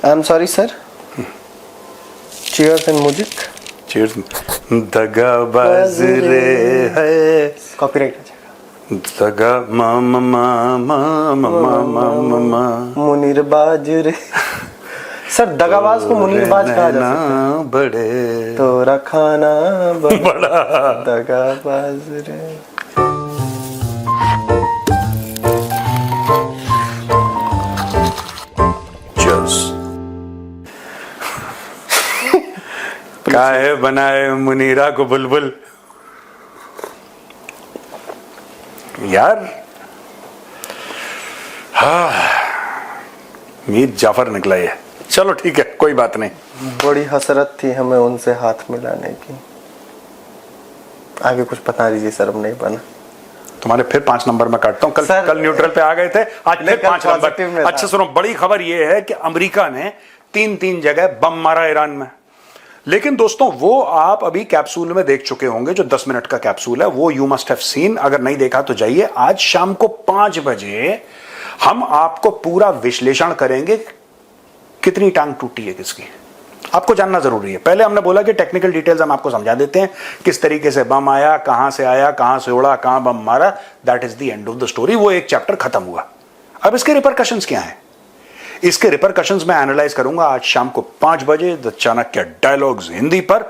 I am sorry sir. Cheers and music. Cheers. दगाबाज रे है। कॉपीराइट दगा मामा मामा मामा मामा मुनीर बाज रे। सर दगाबाज को मुनीर बाज कहा जा सकता है। बड़े तोरा खाना बड़ा दगाबाज रे। काहे बनाए मुनीरा को बुलबुल यार। हाँ मीर जाफर निकला ये। चलो ठीक है कोई बात नहीं। बड़ी हसरत थी हमें उनसे हाथ मिलाने की। आगे कुछ बता दीजिए सर। अब नहीं बना। तुम्हारे फिर 5 नंबर में काटता हूं। कल न्यूट्रल पे आ गए थे, आज फिर 5 नंबर। अच्छा सुनो, बड़ी खबर ये है कि अमेरिका ने 3 जगह बम मारा ईरान में। लेकिन दोस्तों वो आप अभी कैप्सूल में देख चुके होंगे, जो 10 मिनट का कैप्सूल है वो यू मस्ट हैव सीन। अगर नहीं देखा तो जाइए। आज शाम को 5 बजे हम आपको पूरा विश्लेषण करेंगे कितनी टांग टूटी है किसकी। आपको जानना जरूरी है। पहले हमने बोला कि टेक्निकल डिटेल्स हम आपको समझा देते हैं, किस तरीके से बम आया, कहां से आया, कहां से उड़ा, कहां बम मारा। That is the end of the story. वो एक चैप्टर खत्म हुआ। अब इसके रिपरकशंस क्या हैं, इसके रिपरकशंस मैं एनालाइज करूंगा आज शाम को 5 बजे द चाणक्य डायलॉग्स हिंदी पर।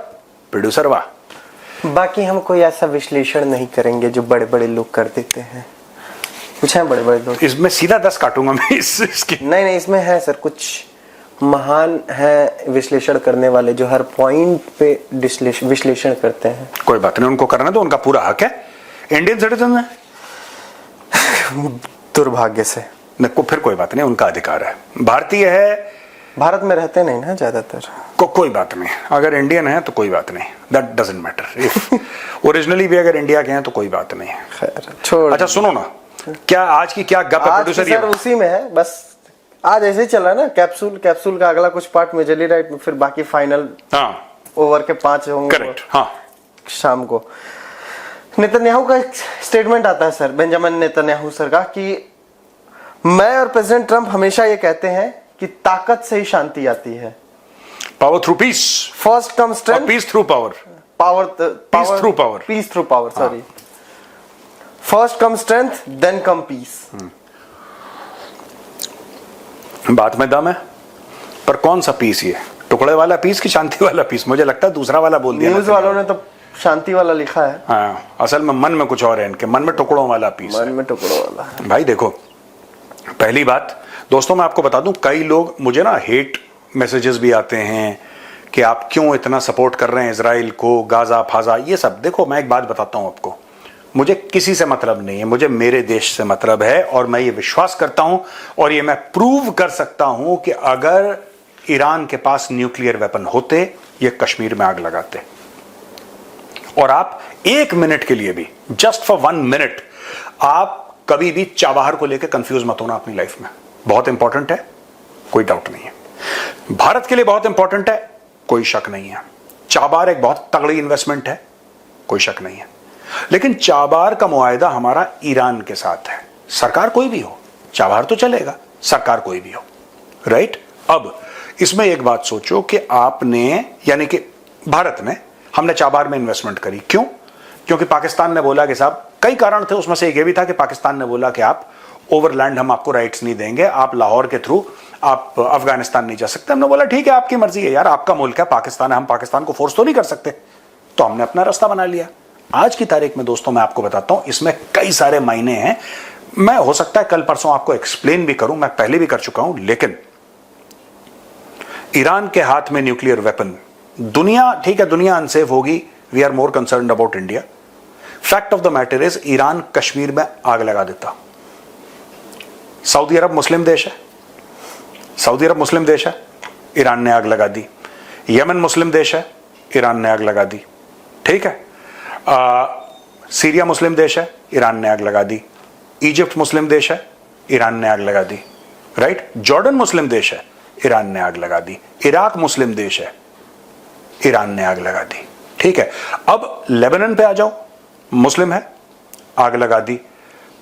प्रोड्यूसर वाह। बाकी हम कोई ऐसा विश्लेषण नहीं करेंगे जो बड़े बड़े लोग कर देते हैं। कुछ है बड़े बड़े लोग इसमें सीधा 10 काटूंगा मैं इसकी। नहीं इसमें है सर कुछ महान है विश्लेषण करने वाले जो हर पॉइंट पे विश्लेषण करते हैं। कोई बात नहीं, उनको करना तो उनका पूरा हक है। इंडियन सिटीजन है दुर्भाग्य से फिर कोई बात नहीं, उनका अधिकार है। भारतीय है, भारत में रहते नहीं ना ज्यादातर। कोई बात नहीं। अगर इंडियन है तो कोई बात नहीं, that doesn't matter. If originally भी अगर इंडिया के हैं तो कोई बात नहीं। खैर छोड़। अच्छा सुनो ना, क्या आज की क्या गप है प्रोड्यूसर? सर उसी में है बस। आज ऐसे ही चला ना कैप्सूल का अगला कुछ पार्ट मेजरली राइट में, फिर बाकी फाइनल ओवर के 5 होंगे। करेक्ट। हाँ शाम को नेतन्याहू का एक स्टेटमेंट आता है सर, बेंजामिन नेतन्याहू सर का, कि मैं और प्रेसिडेंट ट्रंप हमेशा ये कहते हैं कि ताकत से ही शांति आती है। Power through peace. First come strength, peace through power. Peace through power sorry. First come strength then come peace. बात में दम है, पर कौन सा पीस? ये टुकड़े वाला पीस कि शांति वाला पीस? मुझे लगता है दूसरा वाला बोल दिया। न्यूज वालों ने तो शांति वाला लिखा है। हाँ, असल में मन में कुछ और है, इनके मन में टुकड़ों वाला पीस। मन में टुकड़ों वाला। भाई देखो, पहली बात दोस्तों मैं आपको बता दूं, कई लोग मुझे ना हेट मैसेजेस भी आते हैं कि आप क्यों इतना सपोर्ट कर रहे हैं इजराइल को, गाजा फाजा ये सब। देखो मैं एक बात बताता हूं आपको, मुझे किसी से मतलब नहीं है, मुझे मेरे देश से मतलब है। और मैं ये विश्वास करता हूं और ये मैं प्रूव कर सकता हूं कि अगर ईरान के पास न्यूक्लियर वेपन होते ये कश्मीर में आग लगाते। और आप 1 मिनट के लिए भी, जस्ट फॉर 1 मिनट, आप कभी भी चाबहार को लेकर कंफ्यूज मत होना अपनी लाइफ में। बहुत इंपॉर्टेंट है, कोई डाउट नहीं है। भारत के लिए बहुत इंपॉर्टेंट है, कोई शक नहीं है। चाबहार एक बहुत तगड़ी इन्वेस्टमेंट है, कोई शक नहीं है। लेकिन चाबहार का मुआहदा हमारा ईरान के साथ है। सरकार कोई भी हो, चाबहार तो चलेगा, सरकार कोई भी हो, राइट? अब इसमें एक बात सोचो कि आपने, यानी कि भारत ने, हमने चाबहार में इन्वेस्टमेंट करी। क्यों? क्योंकि पाकिस्तान ने बोला कि साहब, कई कारण थे, उसमें से एक ये भी था कि पाकिस्तान ने बोला कि आप ओवरलैंड हम आपको राइट्स नहीं देंगे, आप लाहौर के थ्रू आप अफगानिस्तान नहीं जा सकते। हमने बोला ठीक है आपकी मर्जी है यार, आपका मुल्क है, पाकिस्तान है, हम पाकिस्तान को फोर्स तो नहीं कर सकते। तो हमने अपना रास्ता बना लिया। आज की तारीख में दोस्तों मैं आपको बताता हूं, इसमें कई सारे मायने हैं। मैं हो सकता है कल परसों आपको एक्सप्लेन भी करूं, मैं पहले भी कर चुका हूं। लेकिन ईरान के हाथ में न्यूक्लियर वेपन, दुनिया, ठीक है दुनिया अनसेफ होगी, we are more concerned about India. Fact of the matter is, Iran Kashmir में आग लगा देता। सऊदी अरब मुस्लिम देश है, सऊदी अरब मुस्लिम देश है, ईरान ने आग लगा दी। यमन मुस्लिम देश है, ईरान ने आग लगा दी। ठीक है, सीरिया मुस्लिम देश है, ईरान ने आग लगा दी। इजिप्ट मुस्लिम देश है, ईरान ने आग लगा दी। राइट? जॉर्डन मुस्लिम देश है, ईरान ने आग लगा दी। इराक मुस्लिम देश है, ईरान ने आग लगा दी। ठीक है, अब लेबनान पे आ जाओ, मुस्लिम है, आग लगा दी।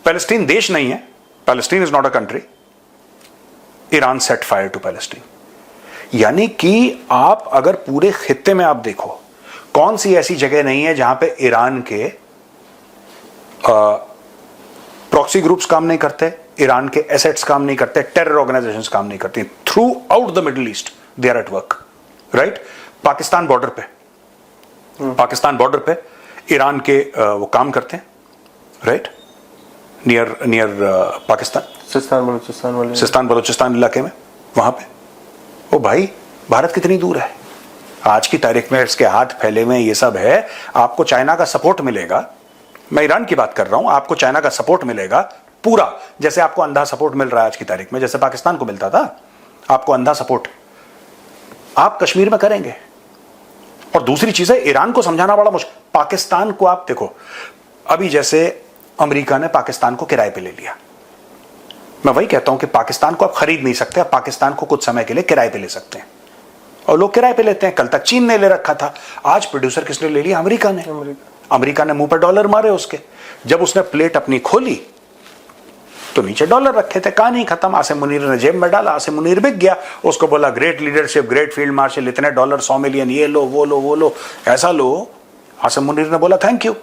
पैलेस्टीन देश नहीं है, Palestine is not a country, Iran set fire to Palestine. यानी कि आप अगर पूरे खित्ते में आप देखो, कौन सी ऐसी जगह नहीं है जहां पे ईरान के प्रॉक्सी ग्रुप्स काम नहीं करते, ईरान के एसेट्स काम नहीं करते, टेरर ऑर्गेनाइजेशंस काम नहीं करती। Throughout the middle east they are at work, right. Pakistan border पे ईरान के वो काम करते हैं, right, near Pakistan, Sistan Baluchistan इलाके में, वहां पे। ओ भाई, भारत कितनी दूर है आज की तारीख में, इसके हाथ फैले हुए ये सब है। आपको चाइना का सपोर्ट मिलेगा, मैं ईरान की बात कर रहा हूं, आपको चाइना का सपोर्ट मिलेगा पूरा, जैसे आपको अंधा सपोर्ट मिल रहा है आज की तारीख में, जैसे पाकिस्तान को मिलता था आपको अंधा सपोर्ट, आप कश्मीर में करेंगे। और दूसरी चीज है, ईरान को समझाना बड़ा मुश्किल। पाकिस्तान को आप देखो, अभी जैसे अमेरिका ने पाकिस्तान को किराए पे ले लिया, मैं वही कहता हूं कि पाकिस्तान को आप खरीद नहीं सकते, आप पाकिस्तान को कुछ समय के लिए किराए पे ले सकते हैं, और लोग किराए पे लेते हैं। कल तक चीन ने ले रखा था, आज प्रोड्यूसर किसने ले लिया? अमेरिका ने। अमेरिका ने मुंह पर डॉलर मारे उसके। जब उसने प्लेट अपनी खोली तो नीचे डॉलर रखे थे, कहानी खत्म। आसिम मुनीर ने जेब में डाला, आसिम मुनीर बिक गया, उसको बोला great leadership, great field marshal, इतने डॉलर, 100 मिलियन, ये लो वो लो वो लो, ऐसा लो। आसिम मुनीर ने बोला थैंक यू,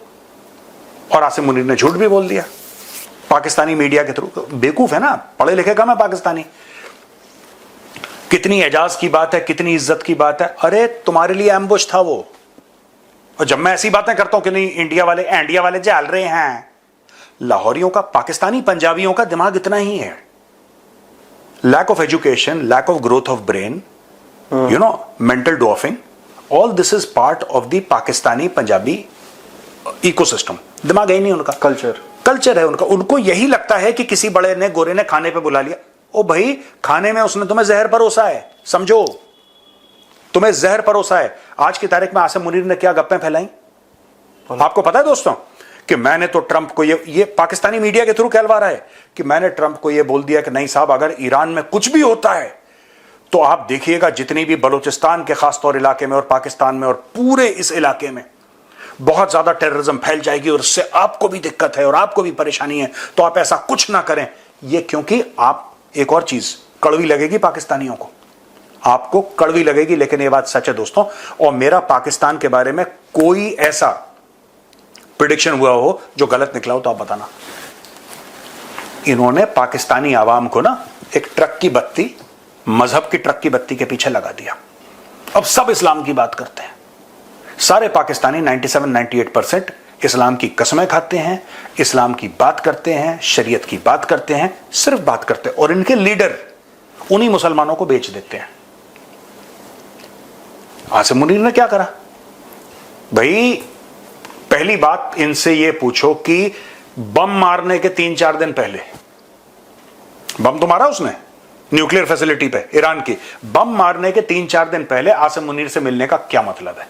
और आसिम मुनीर ने झूठ भी बोल दिया पाकिस्तानी मीडिया के थ्रू। बेवकूफ है ना, पढ़े लिखे कम है पाकिस्तानी। कितनी एजाज की बात है, कितनी इज्जत की बात है। अरे तुम्हारे लिए एम्बुश था वो। और जब मैं ऐसी बातें करता हूं कि नहीं इंडिया वाले जाल रहे हैं, लाहौरियों का, पाकिस्तानी पंजाबियों का दिमाग इतना ही है। Lack of education, lack of growth of brain, you know, mental doffing, all this is part of the Pakistani Punjabi ecosystem. दिमाग है ही नहीं उनका, कल्चर है उनका। उनको यही लगता है कि किसी बड़े ने, गोरे ने खाने पे बुला लिया। ओ भाई, खाने में उसने तुम्हें जहर परोसा है, समझो, तुम्हें जहर परोसा है। आज की तारीख में आसिम मुनीर ने क्या गप्पें फैलाई आपको पता है दोस्तों, कि मैंने तो ट्रंप को ये पाकिस्तानी मीडिया के थ्रू कहलवा रहा है कि मैंने ट्रंप को ये बोल दिया कि नहीं साहब, अगर ईरान में कुछ भी होता है तो आप देखिएगा जितनी भी बलूचिस्तान के खासतौर इलाके में और पाकिस्तान में और पूरे इस इलाके में बहुत ज्यादा टेररिज्म फैल जाएगी, और उससे आपको भी दिक्कत है और आपको भी परेशानी है, तो आप ऐसा कुछ ना करें। ये क्योंकि आप, एक और चीज कड़वी लगेगी पाकिस्तानियों को, आपको कड़वी लगेगी, लेकिन ये बात सच है दोस्तों। और मेरा पाकिस्तान के बारे में कोई ऐसा प्रेडिक्शन हुआ हो जो गलत निकला हो तो आप बताना। इन्होंने पाकिस्तानी आवाम को ना एक ट्रक की बत्ती, मजहब की ट्रक की बत्ती के पीछे लगा दिया। अब सब इस्लाम की बात करते हैं, सारे पाकिस्तानी 97-98% इस्लाम की कसमें खाते हैं, इस्लाम की बात करते हैं, शरीयत की बात करते हैं, सिर्फ बात करते हैं, और इनके लीडर उन्हीं मुसलमानों को बेच देते हैं। आसिम मुनीर ने क्या करा भाई? पहली बात इनसे ये पूछो कि बम मारने के 3-4 दिन पहले, बम तो मारा उसने न्यूक्लियर फैसिलिटी पे ईरान की, बम मारने के 3-4 दिन पहले आसिम मुनीर से मिलने का क्या मतलब है?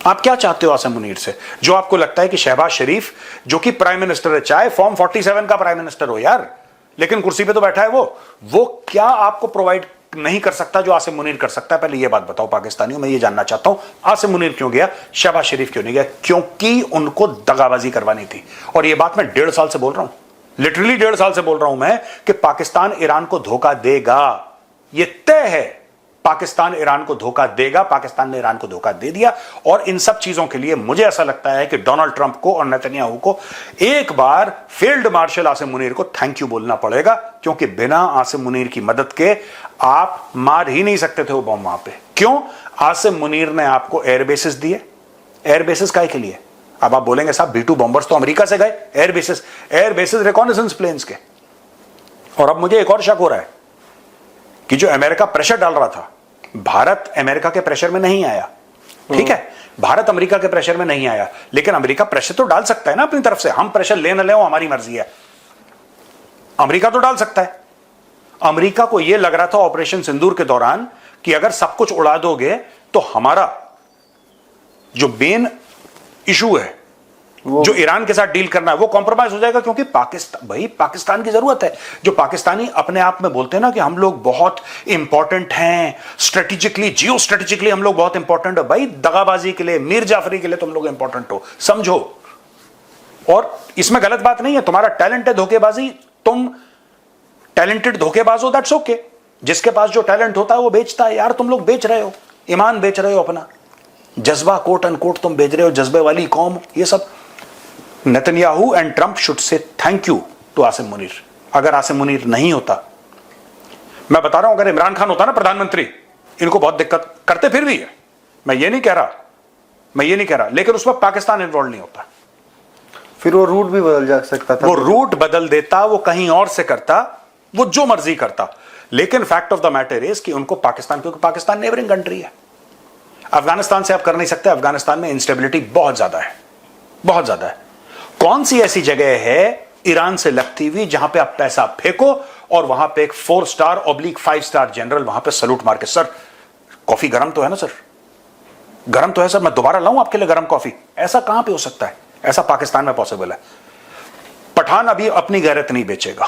आप क्या चाहते हो आसिम मुनीर से? जो आपको लगता है कि शहबाज शरीफ, जो कि प्राइम मिनिस्टर है, चाहे फॉर्म 47 का प्राइम मिनिस्टर हो यार, लेकिन कुर्सी पे तो बैठा है वो क्या आपको प्रोवाइड नहीं कर सकता जो आसिम मुनीर कर सकता है? पहले ये बात बताओ पाकिस्तानियों, मैं ये जानना चाहता हूं, आसिम मुनीर क्यों गया, शहबाज शरीफ क्यों नहीं गया? क्योंकि उनको दगाबाजी करवानी थी। और ये बात मैं 1.5 साल से बोल रहा हूं, लिटरली 1.5 साल से बोल रहा हूं मैं, कि पाकिस्तान ईरान को धोखा देगा, ये तय है। पाकिस्तान ईरान को धोखा देगा, पाकिस्तान ने ईरान को धोखा दे दिया। और इन सब चीजों के लिए मुझे ऐसा लगता है कि डोनाल्ड ट्रंप को और नेतन्याहू को एक बार फील्ड मार्शल आसिम मुनीर को थैंक यू बोलना पड़ेगा, क्योंकि बिना आसिम मुनीर की मदद के आप मार ही नहीं सकते थे वो बम वहां पे। क्यों? आसिम मुनीर ने आपको एयरबेसिस दिए। एयरबेसिस काहे के लिए? अब आप बोलेंगे साहब B-2 बॉम्बर्स तो अमेरिका से गए, एयरबेसिस रिकॉनेसेंस प्लेन्स के। और अब मुझे एक और शक हो रहा है कि जो अमेरिका प्रेशर डाल रहा था, भारत अमेरिका के प्रेशर में नहीं आया, ठीक है, भारत अमेरिका के प्रेशर में नहीं आया, लेकिन अमेरिका प्रेशर तो डाल सकता है ना अपनी तरफ से। हम प्रेशर ले न ले वो हमारी मर्जी है, अमेरिका तो डाल सकता है। अमेरिका को यह लग रहा था ऑपरेशन सिंदूर के दौरान कि अगर सब कुछ उड़ा दोगे तो हमारा जो मेन इशू है, जो ईरान के साथ डील करना है, वो कॉम्प्रोमाइज हो जाएगा, क्योंकि पाकिस्तान की जरूरत है। जो पाकिस्तानी अपने आप में बोलते हैं ना कि हम लोग बहुत इंपॉर्टेंट हैं, स्ट्रेटेजिकली, जियो स्ट्रेटेजिकली हम लोग बहुत इंपॉर्टेंट है। भाई दगाबाजी के लिए, मीर जाफरी के लिए तुम लोग इंपॉर्टेंट हो, समझो। और इसमें गलत बात नहीं है, तुम्हारा टैलेंट है धोखेबाजी, तुम टैलेंटेड धोखेबाज हो, दैट्स ओके, जिसके पास जो टैलेंट होता है वो बेचता है। यार तुम लोग बेच रहे हो, ईमान बेच रहे हो, अपना जज्बा कोट अनकोट तुम बेच रहे हो, जज्बे वाली कौम, ये सब। Netanyahu and Trump should say thank you to Asim Munir. अगर आसिम मुनीर नहीं होता, मैं बता रहा हूं, अगर इमरान खान होता ना प्रधानमंत्री, इनको बहुत दिक्कत करते फिर भी है, मैं ये नहीं कह रहा, लेकिन उसमें पाकिस्तान इन्वॉल्व नहीं होता। फिर वो रूट भी बदल जा सकता था, वो रूट बदल देता, वो कहीं और से करता, वो जो मर्जी करता। लेकिन fact of the matter is कि उनको पाकिस्तान, क्योंकि पाकिस्तान नेबरिंग कंट्री है, अफगानिस्तान से आप कर नहीं सकते। अफगानिस्तान में इंस्टेबिलिटी बहुत ज्यादा है, बहुत ज्यादा है। कौन सी ऐसी जगह है ईरान से लगती हुई जहां पे आप पैसा फेंको और वहां पे एक 4 स्टार ऑब्लिक 5 स्टार जनरल वहां पे सलूट मार के, सर कॉफी गर्म तो है ना, सर गर्म तो है सर, मैं दोबारा लाऊं आपके लिए गर्म कॉफी, ऐसा कहां पे हो सकता है? ऐसा पाकिस्तान में पॉसिबल है। पठान अभी अपनी गैरत नहीं बेचेगा,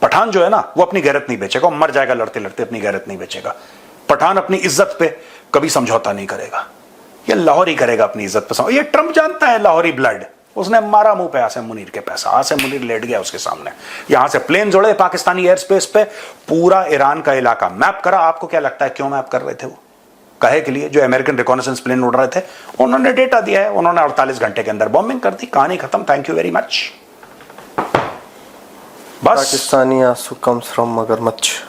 पठान जो है ना वो अपनी गैरत नहीं बेचेगा, वो मर जाएगा लड़ते लड़ते, अपनी गैरत नहीं बेचेगा। पठान अपनी इज्जत पे कभी समझौता नहीं करेगा, ये लाहौरी करेगा अपनी इज्जत पे। ये ट्रंप जानता है लाहौरी ब्लड, उसने मारा मुंह पे आसिम मुनीर के पैसा, आसिम मुनीर लेट गया उसके सामने। यहां से प्लेन जोड़े पाकिस्तानी एयर स्पेस पे, पूरा ईरान का इलाका मैप करा। आपको क्या लगता है क्यों मैप कर रहे थे? वो कहे के लिए, जो अमेरिकन रिकॉनेसेंस प्लेन उड़ रहे थे उन्होंने डेटा दिया है, उन्होंने 48 घंटे के अंदर बॉम्बिंग कर दी, कहानी खत्म, थैंक यू वेरी मच। बस पाकिस्तानी आंसू कम्स फ्रॉम मगरमच्छ।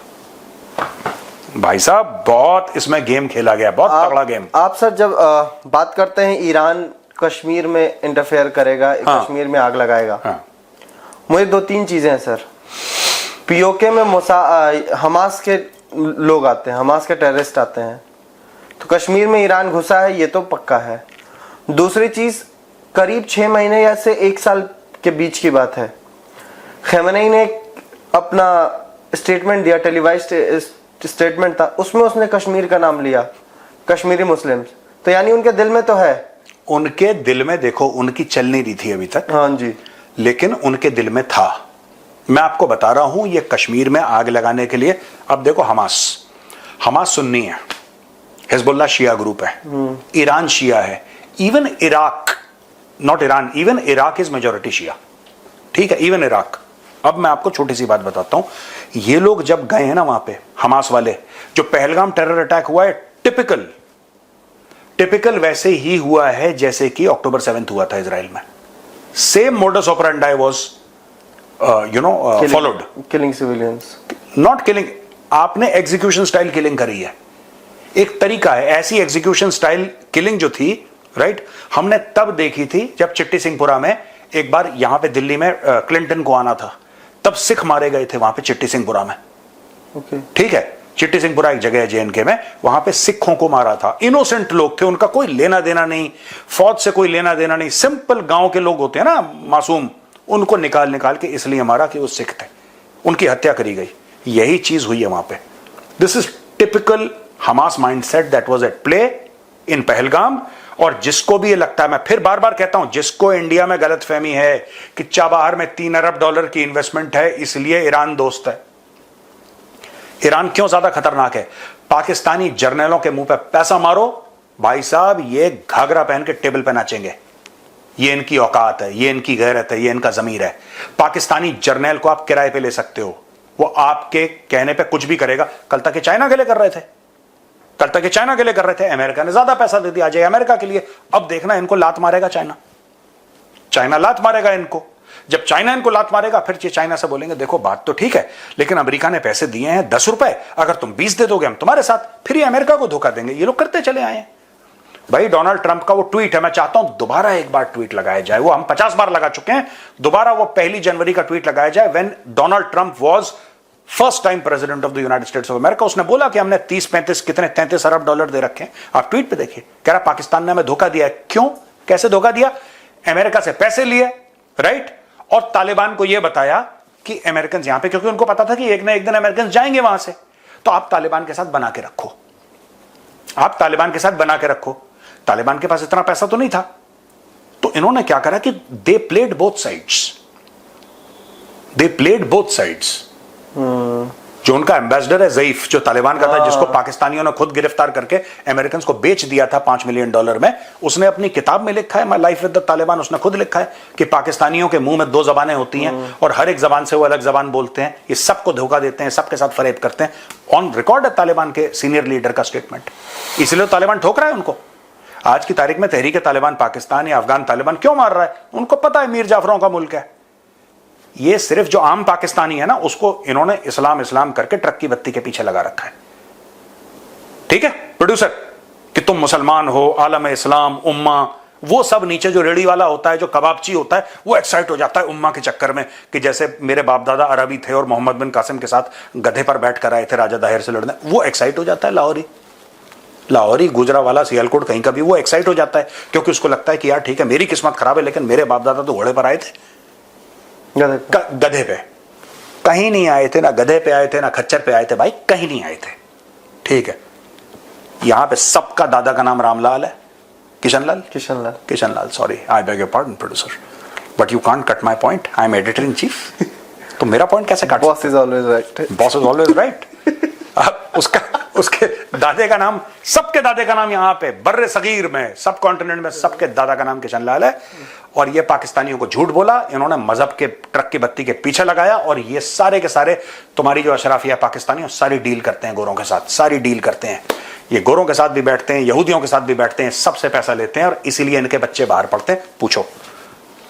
भाई साहब बहुत इसमें गेम खेला गया, बहुत तगड़ा गेम। आप सर जब बात करते हैं ईरान कश्मीर में इंटरफेयर करेगा, हाँ। कश्मीर में आग लगाएगा, हाँ। मुझे 2-3 चीजें हैं सर। पीओके में हमास के लोग आते हैं, हमास के टेररिस्ट आते हैं, तो कश्मीर में ईरान घुसा है, ये तो पक्का है। दूसरी चीज, करीब 6 महीने या से 1 साल के बीच की बात है, खamenei ने अपना स्टेटमेंट दिया, टेलीवाइज्ड स्टेटमेंट था, उसमें उसने कश्मीर का नाम लिया, कश्मीरी मुस्लिम्स, तो यानी उनके दिल में तो है। उनके दिल में, देखो उनकी चल नहीं रही थी अभी तक, हाँ जी, लेकिन उनके दिल में था। मैं आपको बता रहा हूं, ये कश्मीर में आग लगाने के लिए, अब देखो हमास सुन्नी है, हिजबुल्लाह शिया ग्रुप है, ईरान शिया है, even Iraq, not Iran, even Iraq is majority Shia, ठीक है, इवन इराक। अब मैं आपको छोटी सी बात बताता हूं, ये लोग जब गए हैं ना वहां पे, हमास वाले, जो पहलगाम टेरर अटैक हुआ है, टिपिकल वैसे ही हुआ है जैसे कि अक्टूबर 7 हुआ था इजराइल में। Same modus operandi was followed, killing civilians, not killing, आपने एग्जीक्यूशन स्टाइल किलिंग करी है, एक तरीका है। ऐसी एग्जीक्यूशन स्टाइल किलिंग जो थी, राइट, हमने तब देखी थी जब चिट्टी सिंहपुरा में एक बार यहां पे दिल्ली में क्लिंटन को आना था, तब सिख मारे गए थे वहां पे चिट्टी सिंहपुरा में, ठीक है, चिट्टी सिंहपुरा एक जगह है जेएनके में, वहां पे सिखों को मारा था। इनोसेंट लोग थे, उनका कोई लेना देना नहीं, फौज से कोई लेना देना नहीं, सिंपल गांव के लोग होते हैं ना मासूम, उनको निकाल के इसलिए मारा कि वो सिख थे, उनकी हत्या करी गई। यही चीज हुई है वहां पे। This is typical Hamas mindset that was at play in Pahalgam. और जिसको भी ये लगता है, मैं फिर बार बार कहता हूं, जिसको इंडिया में गलतफहमी है कि चाबहार में $3 अरब की इन्वेस्टमेंट है इसलिए ईरान दोस्त है, ईरान क्यों ज्यादा खतरनाक है? पाकिस्तानी जर्नलों के मुंह पे पैसा मारो भाई साहब, ये घाघरा पहन के टेबल पे नाचेंगे, ये इनकी औकात है, ये इनकी गैरत है, ये इनका जमीर है। पाकिस्तानी जर्नल को आप किराए पे ले सकते हो, वो आपके कहने पे कुछ भी करेगा। कल तक ये चाइना के लिए कर रहे थे, अमेरिका ने ज्यादा पैसा दे दिया, आ जाए अमेरिका के लिए। अब देखना इनको लात मारेगा चाइना लात मारेगा इनको। जब चाइना इनको लात मारेगा, फिर ये चाइना से बोलेंगे देखो बात तो ठीक है, लेकिन अमेरिका ने पैसे दिए हैं 10 रुपए, अगर तुम 20 दे दोगे हम तुम्हारे साथ, फिर ये अमेरिका को धोखा देंगे। ये लोग करते चले आए हैं भाई। डोनाल्ड ट्रंप का वो ट्वीट है, मैं चाहता हूं दोबारा एक बार ट्वीट लगाया जाए, वो हम 50 बार लगा चुके हैं, दोबारा वो 1 जनवरी का ट्वीट लगाया जाए, when Donald Trump was first time president of the United states of America. उसने बोला कि हमने 30-35 कितने 33 अरब डॉलर दे रखे हैं। आप ट्वीट पे देखिए, कह रहा पाकिस्तान ने हमें धोखा दिया है। क्यों, कैसे धोखा दिया? अमेरिका से पैसे लिए, राइट, और तालिबान को यह बताया कि अमेरिकन यहां पे, क्योंकि उनको पता था कि एक ना एक दिन अमेरिकन जाएंगे वहां से, तो आप तालिबान के साथ बना के रखो, तालिबान के पास इतना पैसा तो नहीं था। तो इन्होंने क्या करा कि दे प्लेड बोथ साइड्स, जो जो उनका एम्बेसडर है ज़ईफ, जो तालिबान का था, जिसको पाकिस्तानियों ने खुद गिरफ्तार करके अमेरिकन को बेच दिया था $5 मिलियन में, उसने अपनी किताब में लिखा है my life with the Taliban, उसने खुद लिखा है कि पाकिस्तानियों के मुंह में 2 जबानें होती हैं और हर एक जबान से वो अलग जबान बोलते हैं, ये सबको धोखा देते हैं, सबके साथ फरेब करते हैं। ऑन रिकॉर्ड है तालिबान के सीनियर लीडर का स्टेटमेंट, इसलिए तालिबान ठोक रहा है उनको। आज की तारीख में तहरीक तालिबान पाकिस्तान या अफगान तालिबान क्यों मार रहा है? उनको पता है मीर जाफरों का मुल्क है। ये सिर्फ जो आम पाकिस्तानी है ना, उसको इन्होंने इस्लाम इस्लाम करके ट्रक की बत्ती के पीछे लगा रखा है। ठीक है प्रोड्यूसर, कि तुम मुसलमान हो, आलम इस्लाम, उम्मा, वो सब नीचे जो रेडी वाला होता है, जो कबाबची होता है, वो एक्साइट हो जाता है उम्मा के चक्कर में, कि जैसे मेरे बाप दादा अरबी थे और मोहम्मद बिन कासिम के साथ गधे पर बैठ कर आए थे राजा दाहिर से लड़ने, वो एक्साइट हो जाता है। लाहौरी, गुजरावाला, सियालकोट, कहीं का भी वो एक्साइट हो जाता है, क्योंकि उसको लगता है कि यार ठीक है मेरी किस्मत खराब है, लेकिन मेरे बाप दादा तो घोड़े पर आए थे, गधे पे कहीं नहीं आए थे, ना गधे पे आए थे, ना खच्चर पे आए थे, भाई कहीं नहीं आए थे। ठीक है, यहां पे सबका दादा का नाम रामलाल है, Kishanlal, sorry, I beg your pardon producer, but you can't cut my point, I am editor in chief. तो मेरा पॉइंट कैसे काट? Boss is always right. उसके दादे का नाम, सबके दादे का नाम यहां पे बर्रे सगीर में, सब कॉन्टिनेंट में सबके दादा का नाम किशनलाल है। और ये पाकिस्तानियों को झूठ बोला, इन्होंने मजहब के ट्रक की बत्ती के पीछे लगाया, और ये सारे के सारे तुम्हारी जो अशराफिया पाकिस्तानी सारी डील करते हैं गोरों के साथ, सारी डील करते हैं। ये गोरों के साथ भी बैठते हैं, यहूदियों के साथ भी बैठते हैं, सबसे पैसा लेते हैं, और इसीलिए इनके बच्चे बाहर पढ़ते हैं। पूछो,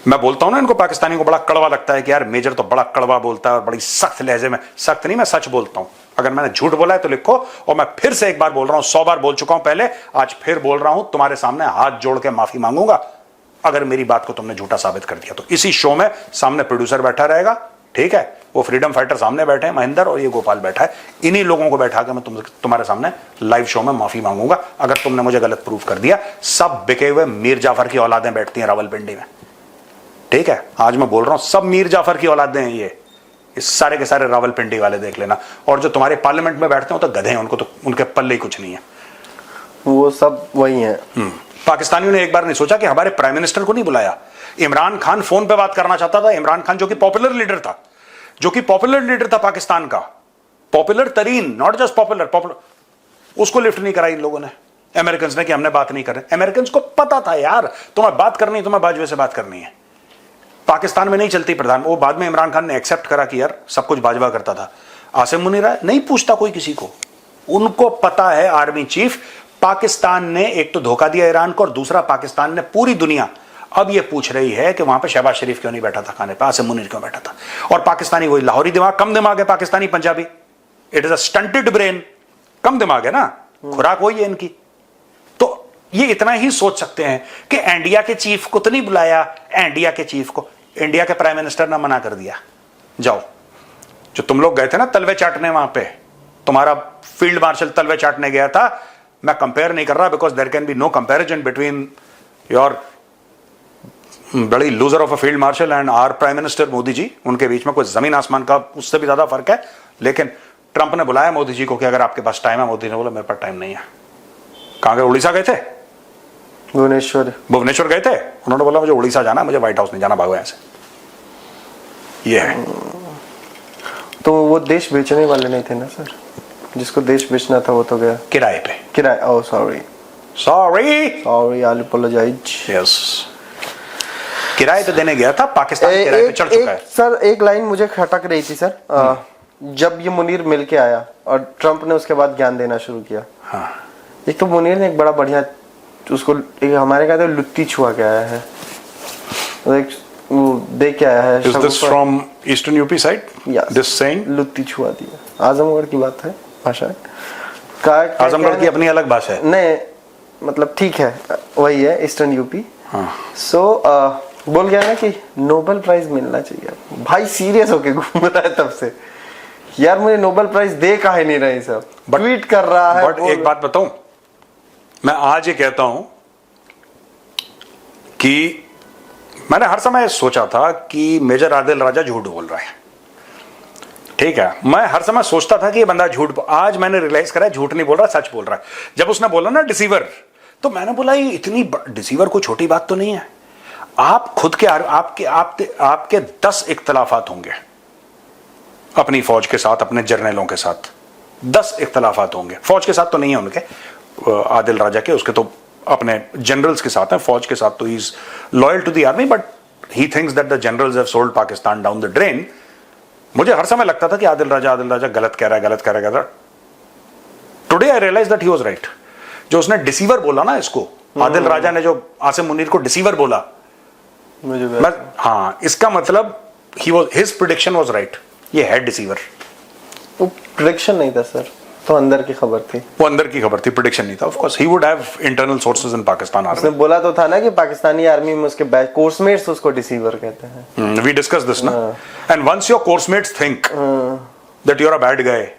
मैं बोलता हूं ना इनको पाकिस्तानी को बड़ा कड़वा लगता है कि यार मेजर तो बड़ा कड़वा बोलता है और बड़ी सख्त लहजे में, सख्त नहीं, मैं सच बोलता हूं। अगर मैंने झूठ बोला है तो लिखो, और मैं फिर से एक बार बोल रहा हूं, 100 बार बोल चुका हूं पहले, आज फिर बोल रहा हूं, तुम्हारे सामने हाथ जोड़ के माफी मांगूंगा अगर मेरी बात को तुमने झूठा साबित कर दिया तो। इसी शो में सामने प्रोड्यूसर बैठा रहेगा, ठीक है, वो फ्रीडम फाइटर सामने बैठे हैं महेंद्र, और ये गोपाल बैठा है, इन्हीं लोगों को बैठा के मैं तुम्हारे सामने लाइव शो में माफी मांगूंगा अगर तुमने मुझे गलत प्रूफ कर दिया। सब बिके हुए मीर जाफर की औलादें बैठती हैं रावलपिंडी में, ठीक है, आज मैं बोल रहा हूं, सब मीर जाफर की औलादें हैं ये, इस सारे के सारे रावलपिंडी वाले देख लेना। और जो तुम्हारे पार्लियामेंट में बैठते हो तो गधे हैं, उनको तो उनके पल्ले ही कुछ नहीं है, वो सब वही है। पाकिस्तानियों ने एक बार नहीं सोचा कि हमारे प्राइम मिनिस्टर को नहीं बुलाया। इमरान खान फोन पे बात करना चाहता था, इमरान खान जो कि पॉपुलर लीडर था पाकिस्तान का, पॉपुलर तरीन, नॉट जस्ट पॉपुलर, उसको लिफ्ट नहीं कराई इन लोगों ने, अमेरिकन ने, कि हमने बात नहीं कर रहे। अमेरिकन को पता था यार तुम्हें बात करनी है, तुम्हें बाजवे से बात करनी है। पाकिस्तान में नहीं चलती प्रधान, वो बाद में इमरान खान ने एक्सेप्ट करा कि यार सब कुछ बाजवा करता था। आसिम मुनीर नहीं पूछता कोई किसी को, उनको पता है आर्मी चीफ, पाकिस्तान ने एक तो धोखा दिया ईरान को, और दूसरा पाकिस्तान ने पूरी दुनिया अब ये पूछ रही है कि वहां पे शहबाज शरीफ क्यों नहीं बैठा था खाने पे, आसिम मुनीर क्यों बैठा था। और पाकिस्तानी वही लाहौरी दिमाग, कम दिमाग है Pakistani Punjabi, it is a stunted brain, कम दिमाग है ना, खुराक वही है इनकी। तो ये इतना ही सोच सकते हैं कि इंडिया के चीफ को तो नहीं बुलाया, इंडिया के चीफ को इंडिया के प्राइम मिनिस्टर ने मना कर दिया, जाओ। जो तुम लोग गए थे ना तलवे चाटने, वहां पे तुम्हारा फील्ड मार्शल तलवे चाटने गया था, मैं कंपेयर नहीं कर रहा because there can be no comparison between your bloody loser of a field marshal and our prime minister Modi ji, उनके बीच में कोई जमीन आसमान का उससे भी ज्यादा फर्क है। लेकिन ट्रंप ने बुलाया मोदी जी को कि अगर आपके पास टाइम है, मोदी ने बोला मेरे पास टाइम नहीं है। कहां गए? उड़ीसा गए थे, भुवनेश्वर गए थे, उन्होंने बोला मुझे उड़ीसा जाना, मुझे व्हाइट हाउस नहीं जाना, भागो यहां से। ये है। तो वो देश बेचने वाले नहीं थे ना सर, जिसको देश बेचना था वो तो गया किराए पे। Oh sorry I apologise. Yes, किराए पे देने गया था, पाकिस्तान किराए पे चढ़ चुका है। सर एक लाइन मुझे खटक रही थी सर, जब ये मुनीर मिल के आया और ट्रंप ने उसके बाद ज्ञान देना शुरू किया। हाँ। एक तो मुनीर ने एक बड़ा बढ़िया उसको, एक हमारे कहते हैं लुत्ती छुआ के आया है, एक वो देख के आया है। Is this from Eastern UP side? Yes. This saying? लुत्ती छुआ दिया, आजमगढ़ की बात है, भाषा आजमगढ़ की अपनी अलग भाषा है। नहीं मतलब ठीक है, वही है ईस्टर्न यूपी। हाँ। सो बोल गया ना कि नोबेल प्राइज मिलना चाहिए। भाई सीरियस होके घूम रहा है तब से, यार मुझे नोबेल प्राइज दे काहे नहीं रहे सब, ट्वीट कर रहा है। बट एक बात बताऊं, मैं आज ये कहता हूं कि मैंने हर समय सोचा था कि मेजर आदिल राजा झूठ बोल रहा है, ठीक है, मैं हर समय सोचता था कि ये बंदा झूठ, आज मैंने रियलाइज करा झूठ नहीं बोल रहा, सच बोल रहा है। जब उसने बोला ना डिसीवर, तो मैंने बोला ये इतनी डिसीवर कोई छोटी बात तो नहीं है। आप खुद के आपके 10 इख्तलाफात होंगे, अपनी फौज के साथ, अपने जर्नलों के साथ 10 इख्तलाफात होंगे। फौज के साथ तो नहीं है उनके, आदिल राजा के, उसके तो अपने जनरल्स के साथ हैं। फौज के साथ तो he is loyal to the army, but he thinks that the generals have sold Pakistan down the drain. मुझे हर समय लगता था कि आदिल राजा गलत कह रहा है। Today I realise that he was right. जो उसने डिसीवर बोला ना इसको, आदिल राजा ने जो आसिम मुनीर को डिसीवर बोला, हाँ, इसका मतलब हिज प्रेडिक्शन वाज राइट। ये है डिसीवर। वो प्रेडिक्शन नहीं था सर, तो अंदर की खबर थी। वो अंदर की खबर थी, प्रेडिक्शन नहीं था। Of course he would have internal sources in Pakistan army. उसने बोला तो था ना कि पाकिस्तानी आर्मी में उसके कोर्समेट्स उसको डिसीवर कहते हैं। वी डिस्कस दिस ना, and once your coursemates think that you are a bad guy,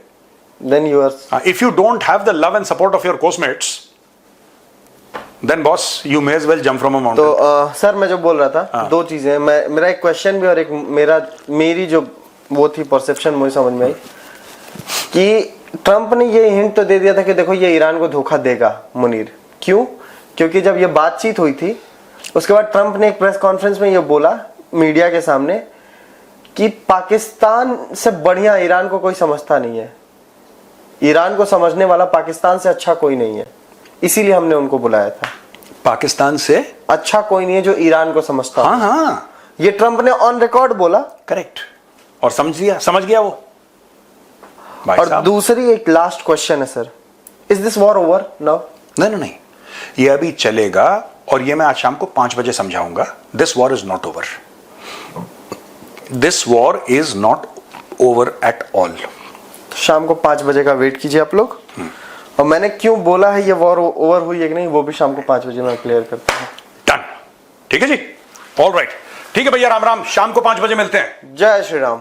then you are, if you don't have the love and support of your coursemates, then boss you may as well jump from a mountain. तो sir मैं जो बोल रहा था, दो चीजें, मेरा एक क्वेश्चन भी और एक मेरी जो वो थी परसेप्शन, मुझे समझ में आई कि ट्रंप ने ये हिंट तो दे दिया था कि देखो ये ईरान को धोखा देगा मुनीर। क्यों? क्योंकि जब ये बातचीत हुई थी उसके बाद ट्रंप ने एक प्रेस कॉन्फ्रेंस में ये बोला मीडिया के सामने कि पाकिस्तान से बढ़िया ईरान को कोई समझता नहीं है, ईरान को समझने वाला पाकिस्तान से अच्छा कोई नहीं है, इसीलिए हमने उनको बुलाया था। पाकिस्तान से अच्छा कोई नहीं है जो ईरान को समझता। हाँ हाँ, ये ट्रंप ने ऑन रिकॉर्ड बोला। करेक्ट। और समझ गया वो। और दूसरी एक लास्ट क्वेश्चन है sir, is this war over now? नहीं, ये अभी चलेगा और ये मैं आज शाम को 5 बजे समझाऊंगा। This war is not over. This war is not over at all. शाम को 5 बजे का वेट कीजिए आप लोग। और मैंने क्यों बोला है ये वॉर ओवर हुई है कि नहीं, वो भी शाम को 5 बजे मैं क्लियर करता हूँ। डन, ठीक है जी, ऑल राइट। ठीक है भैया, राम राम, शाम को 5 बजे मिलते हैं। जय श्री राम।